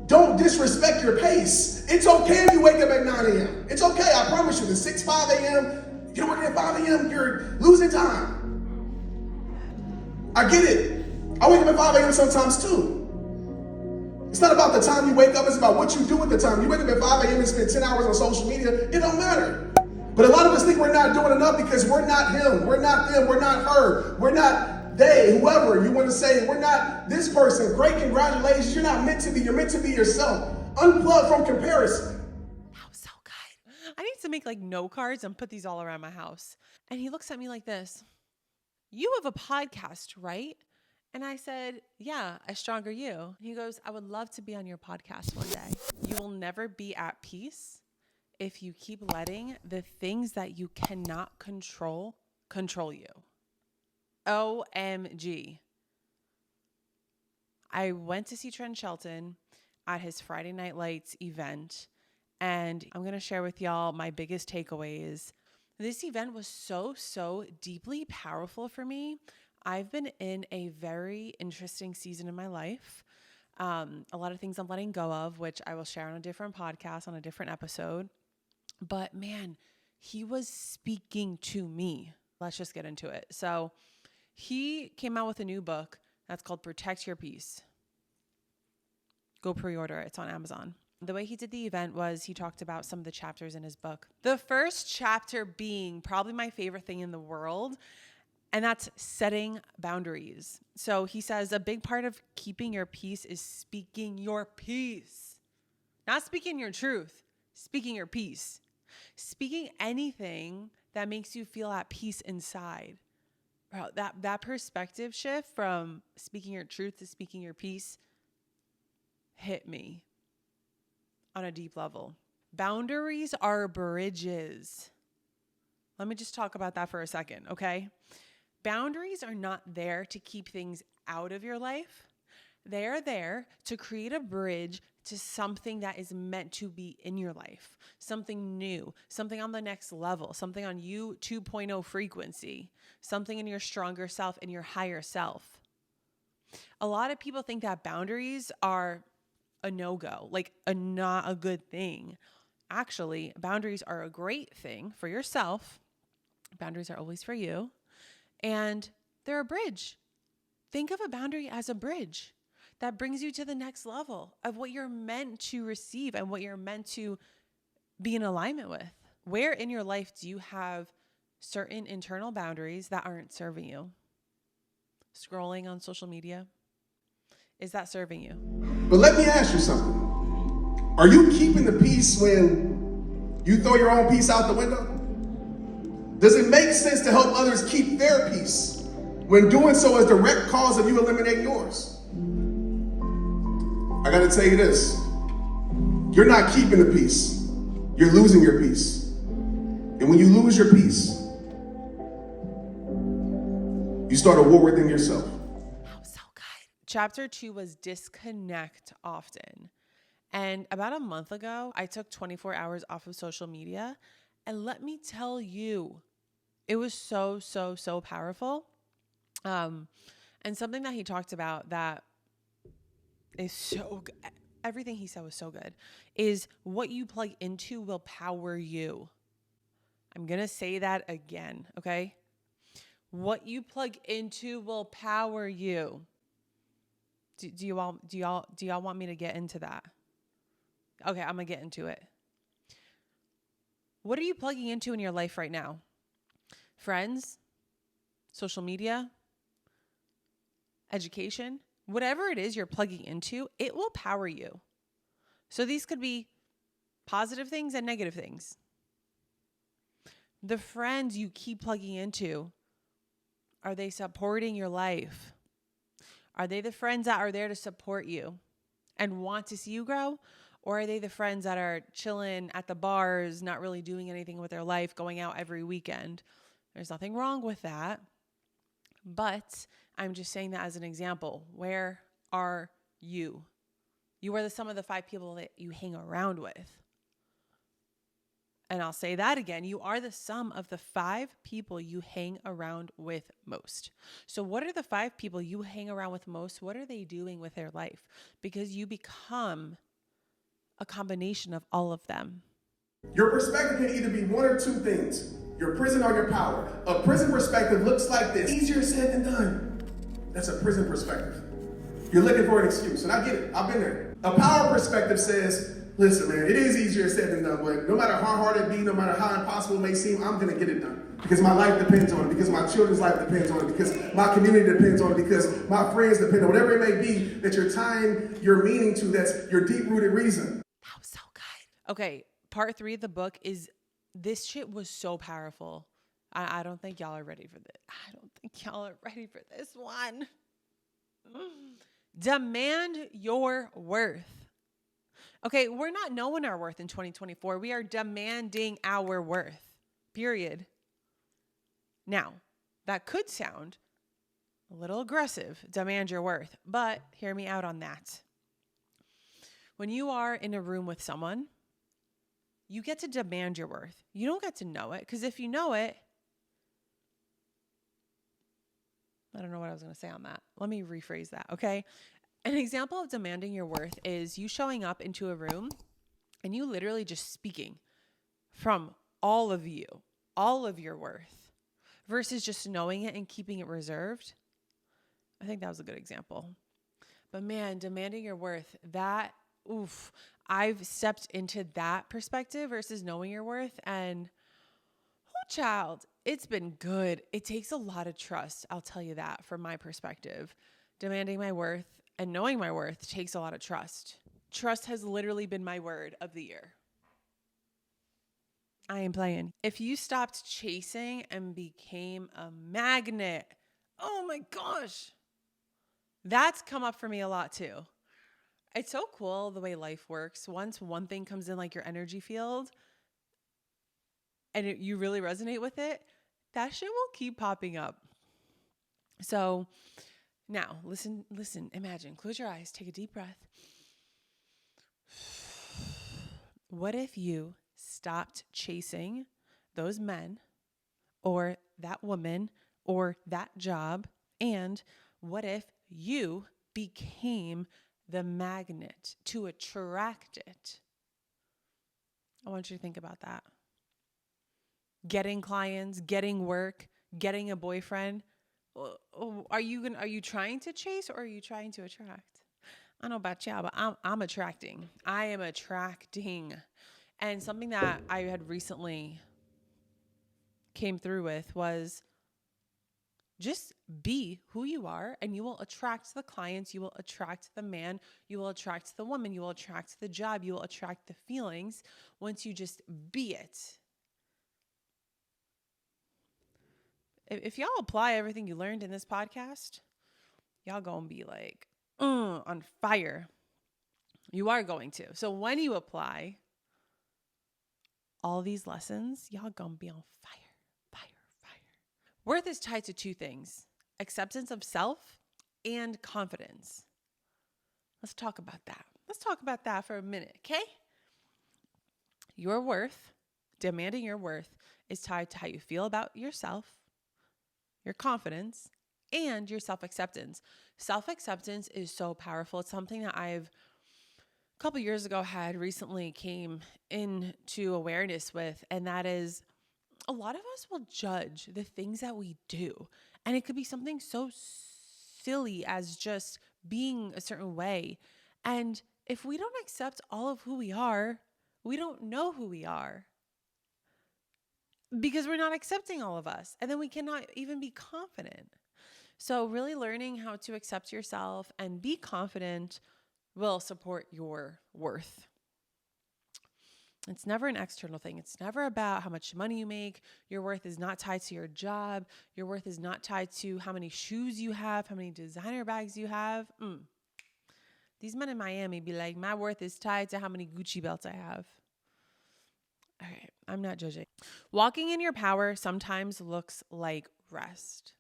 Don't disrespect your pace. It's okay if you wake up at 9 a.m. It's okay, I promise you. The 5 a.m., you're working at 5 a.m., you're losing time. I get it. I wake up at 5 a.m. sometimes too. It's not about the time you wake up, it's about what you do with the time. You wake up at 5 a.m. and spend 10 hours on social media, it don't matter. But a lot of us think we're not doing enough because we're not him, we're not them, we're not her, we're not they, whoever you want to say, we're not this person. Great, congratulations, you're not meant to be, you're meant to be yourself. Unplug from comparison. That was so good. I need to make like note cards and put these all around my house. And he looks at me like this. You have a podcast, right? And I said, yeah, a stronger you. He goes, I would love to be on your podcast one day. You will never be at peace if you keep letting the things that you cannot control you. OMG. I went to see Trent Shelton at his Friday Night Lights event, and I'm going to share with y'all my biggest takeaways. This event was so deeply powerful for me. I've been in a very interesting season in my life. A lot of things I'm letting go of, which I will share on a different podcast, on a different episode. But man, he was speaking to me. Let's just get into it. So he came out with a new book that's called Protect Your Peace. Go pre-order it. It's on Amazon. The way he did the event was he talked about some of the chapters in his book. The first chapter being probably my favorite thing in the world, and that's setting boundaries. So he says a big part of keeping your peace is speaking your peace. Not speaking your truth, speaking your peace. Speaking anything that makes you feel at peace inside. Bro, that perspective shift from speaking your truth to speaking your peace hit me on a deep level. Boundaries are bridges. Let me just talk about that for a second, okay? Boundaries are not there to keep things out of your life. They are there to create a bridge to something that is meant to be in your life, something new, something on the next level, something on you 2.0 frequency, something in your stronger self, in your higher self. A lot of people think that boundaries are a no-go, like not a good thing. Actually, boundaries are a great thing for yourself. Boundaries are always for you. And they're a bridge. Think of a boundary as a bridge that brings you to the next level of what you're meant to receive and what you're meant to be in alignment with. Where in your life do you have certain internal boundaries that aren't serving you? Scrolling on social media, is that serving you? But let me ask you something. Are you keeping the peace when you throw your own peace out the window? Does it make sense to help others keep their peace when doing so is direct cause of you eliminating yours? I gotta tell you this. You're not keeping the peace. You're losing your peace. And when you lose your peace, you start a war within yourself. That was so good. Chapter 2 was disconnect often. And about a month ago, I took 24 hours off of social media. And let me tell you, it was so powerful. And something that he talked about that is so good. Everything he said was so good. Is what you plug into will power you. I'm going to say that again, okay? What you plug into will power you. Do y'all want me to get into that? Okay, I'm going to get into it. What are you plugging into in your life right now? Friends, social media, education, whatever it is you're plugging into, it will power you. So these could be positive things and negative things. The friends you keep plugging into, are they supporting your life? Are they the friends that are there to support you and want to see you grow? Or are they the friends that are chilling at the bars, not really doing anything with their life, going out every weekend? There's nothing wrong with that. But I'm just saying that as an example. Where are you? You are the sum of the 5 people that you hang around with. And I'll say that again. You are the sum of the 5 people you hang around with most. So what are the 5 people you hang around with most? What are they doing with their life? Because you become a combination of all of them. Your perspective can either be one or two things: your prison or your power. A prison perspective looks like this: easier said than done. That's a prison perspective. You're looking for an excuse, and I get it. I've been there. A power perspective says, listen, man, it is easier said than done, but no matter how hard it be, no matter how impossible it may seem, I'm going to get it done. Because my life depends on it, because my children's life depends on it, because my community depends on it, because my friends depend on it, whatever it may be that you're tying your meaning to, that's your deep-rooted reason. That was so good. Okay, part 3 of the book is, this shit was so powerful. I don't think y'all are ready for this. I don't think y'all are ready for this one. Demand your worth. Okay, we're not knowing our worth in 2024. We are demanding our worth, period. Now, that could sound a little aggressive, demand your worth, but hear me out on that. When you are in a room with someone, you get to demand your worth. You don't get to know it, because if you know it, I don't know what I was going to say on that. Let me rephrase that, okay? An example of demanding your worth is you showing up into a room and you literally just speaking from all of you, all of your worth, versus just knowing it and keeping it reserved. I think that was a good example. But man, demanding your worth, I've stepped into that perspective versus knowing your worth, and child, it's been good. It takes a lot of trust. I'll tell you that from my perspective. Demanding my worth and knowing my worth takes a lot of trust. Trust has literally been my word of the year. I ain't playing. If you stopped chasing and became a magnet, oh my gosh, that's come up for me a lot too. It's so cool the way life works. Once one thing comes in like your energy field, and you really resonate with it, that shit will keep popping up. So now listen, imagine, close your eyes, take a deep breath. What if you stopped chasing those men or that woman or that job? And what if you became the magnet to attract it? I want you to think about that. Getting clients, getting work, getting a boyfriend. Are you trying to chase or are you trying to attract? I don't know about y'all, but I'm attracting. I am attracting. And something that I had recently came through with was just be who you are, and you will attract the clients, you will attract the man, you will attract the woman, you will attract the job, you will attract the feelings once you just be it. If y'all apply everything you learned in this podcast, y'all gonna be like, on fire. You are going to. So when you apply all these lessons, y'all gonna be on fire. Worth is tied to two things: acceptance of self and confidence. Let's talk about that. Let's talk about that for a minute, okay? Your worth, demanding your worth, is tied to how you feel about yourself, your confidence, and your self-acceptance. Self-acceptance is so powerful. It's something that I've a couple years ago had recently came into awareness with, and that is a lot of us will judge the things that we do. And it could be something so silly as just being a certain way. And if we don't accept all of who we are, we don't know who we are, because we're not accepting all of us. And then we cannot even be confident. So really learning how to accept yourself and be confident will support your worth. It's never an external thing. It's never about how much money you make. Your worth is not tied to your job. Your worth is not tied to how many shoes you have, how many designer bags you have. These men in Miami be like, my worth is tied to how many Gucci belts I have. All right, I'm not judging. Walking in your power sometimes looks like rest.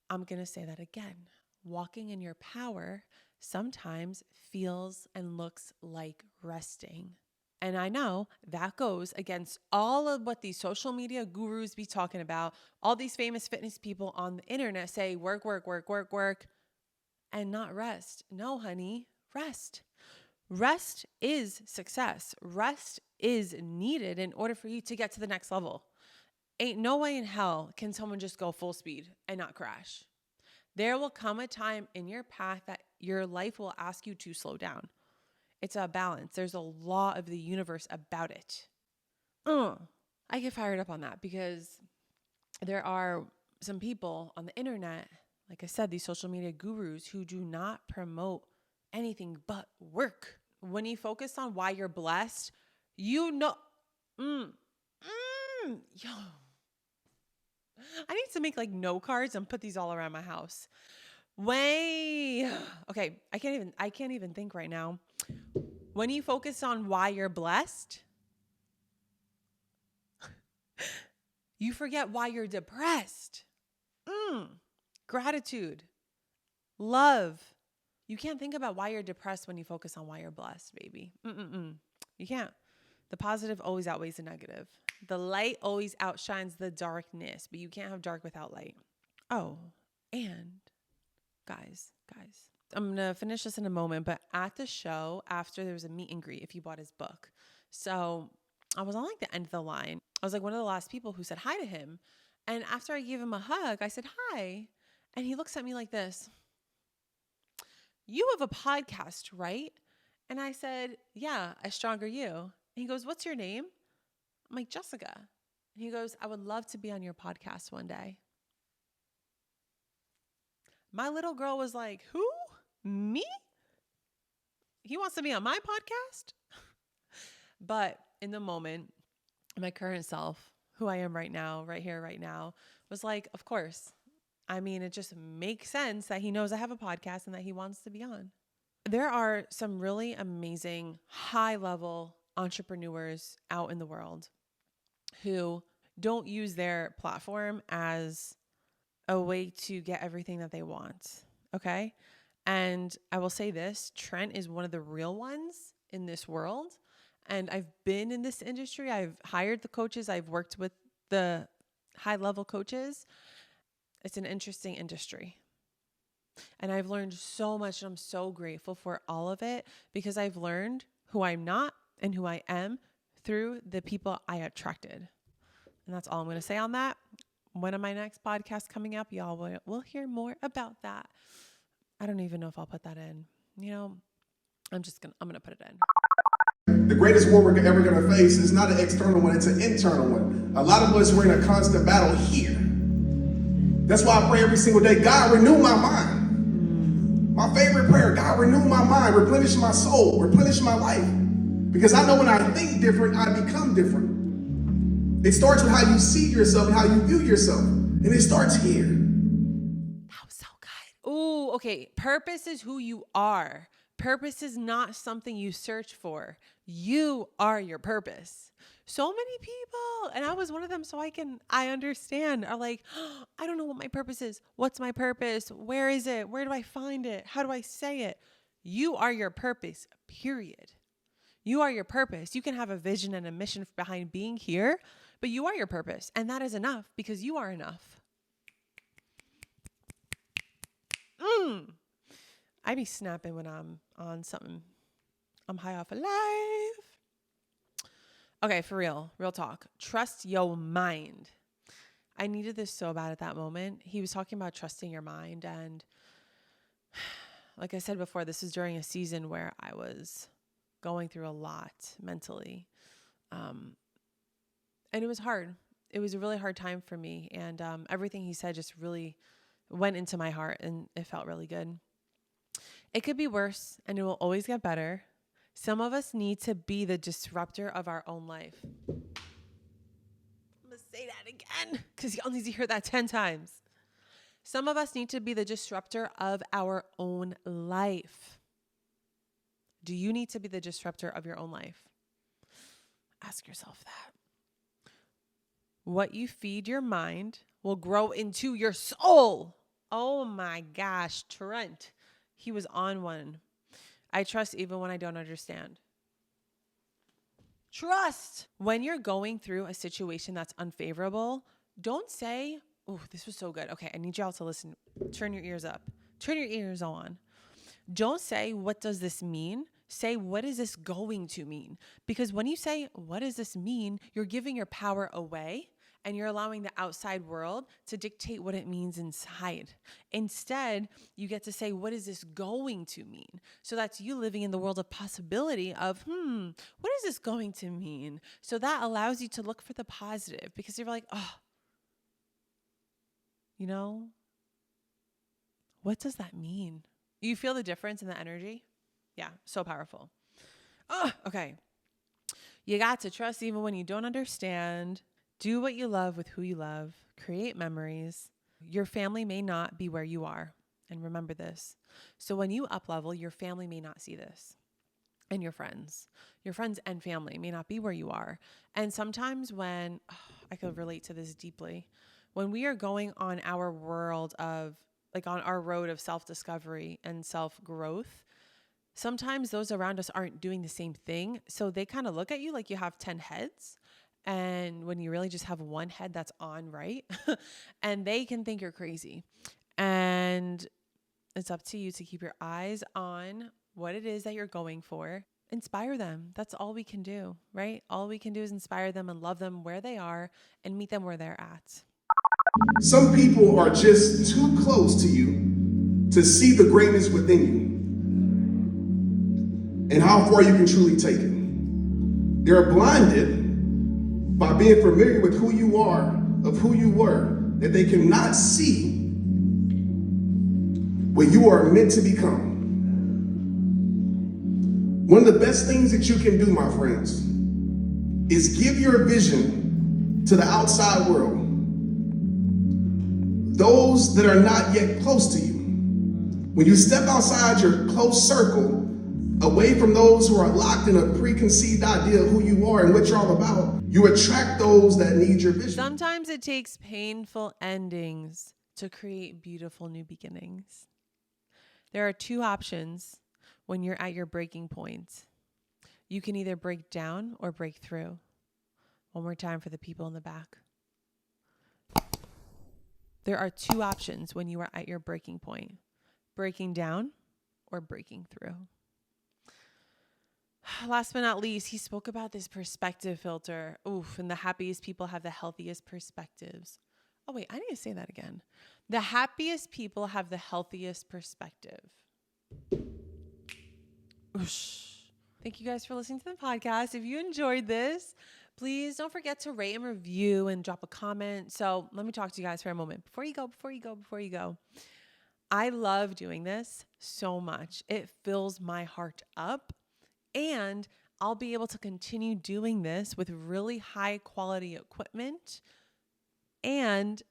I'm going to say that again. Walking in your power sometimes feels and looks like resting. And I know that goes against all of what these social media gurus be talking about. All these famous fitness people on the internet say work, and not rest. No, honey, rest. Rest is success. Rest is needed in order for you to get to the next level. Ain't no way in hell can someone just go full speed and not crash. There will come a time in your path that your life will ask you to slow down. It's a balance. There's a law of the universe about it. I get fired up on that because there are some people on the internet, like I said, these social media gurus who do not promote anything but work. When you focus on why you're blessed, yo. I need to make like note cards and put these all around my house. Okay, I can't even think right now. When you focus on why you're blessed, you forget why you're depressed. Gratitude, love. You can't think about why you're depressed when you focus on why you're blessed, baby. You can't. The positive always outweighs the negative. The light always outshines the darkness, but you can't have dark without light. Oh, and guys, I'm going to finish this in a moment, but at the show, after there was a meet and greet if you bought his book. So I was on like the end of the line. I was like one of the last people who said hi to him. And after I gave him a hug, I said, hi. And he looks at me like this. You have a podcast, right? And I said, yeah, A Stronger You. And he goes, what's your name? I'm like, Jessica. And he goes, I would love to be on your podcast one day. My little girl was like, who? Me? He wants to be on my podcast? But in the moment, my current self, who I am right now, right here, right now, was like, of course. I mean, it just makes sense that he knows I have a podcast and that he wants to be on. There are some really amazing high-level entrepreneurs out in the world who don't use their platform as a way to get everything that they want. Okay? And I will say this, Trent is one of the real ones in this world. And I've been in this industry. I've hired the coaches. I've worked with the high-level coaches. It's an interesting industry. And I've learned so much, and I'm so grateful for all of it because I've learned who I'm not and who I am through the people I attracted. And that's all I'm going to say on that. One of my next podcasts coming up, y'all will hear more about that. I don't even know if I'll put that in. You know, I'm going to put it in. The greatest war we're ever going to face is not an external one, it's an internal one. A lot of us, we're in a constant battle here. That's why I pray every single day, God, renew my mind. My favorite prayer, God, renew my mind, replenish my soul, replenish my life. Because I know when I think different, I become different. It starts with how you see yourself and how you view yourself. And it starts here. That was so good. Ooh, okay. Purpose is who you are. Purpose is not something you search for. You are your purpose. So many people, and I was one of them, so I understand, are like, oh, I don't know what my purpose is. What's my purpose? Where is it? Where do I find it? How do I say it? You are your purpose, period. You are your purpose. You can have a vision and a mission behind being here, but you are your purpose. And that is enough because you are enough. I be snapping when I'm on something. I'm high off of life. Okay, for real talk. Trust your mind. I needed this so bad at that moment. He was talking about trusting your mind. And like I said before, this is during a season where I was going through a lot mentally. And it was hard. It was a really hard time for me. And everything he said just really went into my heart and it felt really good. It could be worse and it will always get better. Some of us need to be the disruptor of our own life. I'm going to say that again because y'all need to hear that 10 times. Some of us need to be the disruptor of our own life. Do you need to be the disruptor of your own life? Ask yourself that. What you feed your mind will grow into your soul. Oh my gosh, Trent. He was on one. I trust even when I don't understand. Trust. When you're going through a situation that's unfavorable, don't say, oh, this was so good. Okay, I need y'all to listen. Turn your ears up. Turn your ears on. Don't say, what does this mean? Say, what is this going to mean? Because when you say, what does this mean? You're giving your power away and you're allowing the outside world to dictate what it means inside. Instead, you get to say, what is this going to mean? So that's you living in the world of possibility of, what is this going to mean? So that allows you to look for the positive because you're like, oh, you know, what does that mean? You feel the difference in the energy? Yeah, so powerful. Oh, okay. You got to trust even when you don't understand. Do what you love with who you love. Create memories. Your family may not be where you are. And remember this. So when you up level, your family may not see this. And your friends and family may not be where you are. And sometimes when, I could relate to this deeply, when we are going on our world of, like on our road of self-discovery and self-growth, sometimes those around us aren't doing the same thing. So they kind of look at you like you have 10 heads. And when you really just have one head that's on right, and they can think you're crazy. And it's up to you to keep your eyes on what it is that you're going for. Inspire them. That's all we can do, right? All we can do is inspire them and love them where they are and meet them where they're at. Some people are just too close to you to see the greatness within you and how far you can truly take it. They're blinded by being familiar with who you are, of who you were, that they cannot see what you are meant to become. One of the best things that you can do, my friends, is give your vision to the outside world. Those that are not yet close to you. When you step outside your close circle, away from those who are locked in a preconceived idea of who you are and what you're all about, you attract those that need your vision. Sometimes it takes painful endings to create beautiful new beginnings. There are two options when you're at your breaking point. You can either break down or break through. One more time for the people in the back. There are two options when you are at your breaking point. Breaking down or breaking through. Last but not least, he spoke about this perspective filter. Oof, and the happiest people have the healthiest perspectives. Oh, wait, I need to say that again. The happiest people have the healthiest perspective. Oosh. Thank you guys for listening to the podcast. If you enjoyed this, please don't forget to rate and review and drop a comment. So let me talk to you guys for a moment. Before you go. I love doing this so much. It fills my heart up. And I'll be able to continue doing this with really high quality equipment. And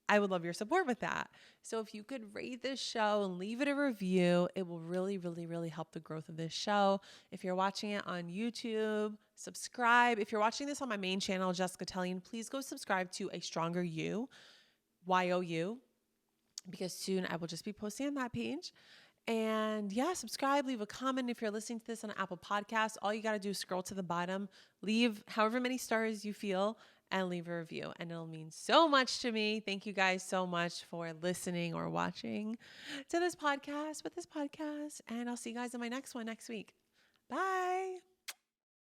I would love your support with that. So if you could rate this show and leave it a review, it will really, really, really help the growth of this show. If you're watching it on YouTube, subscribe. If you're watching this on my main channel, Jessica Tellian, please go subscribe to A Stronger You, YOU, because soon I will just be posting on that page. And yeah, subscribe, leave a comment. If you're listening to this on Apple Podcasts, all you got to do is scroll to the bottom, leave however many stars you feel, and leave a review. And it'll mean so much to me. Thank you guys so much for listening or watching to this podcast, And I'll see you guys in my next one next week. Bye.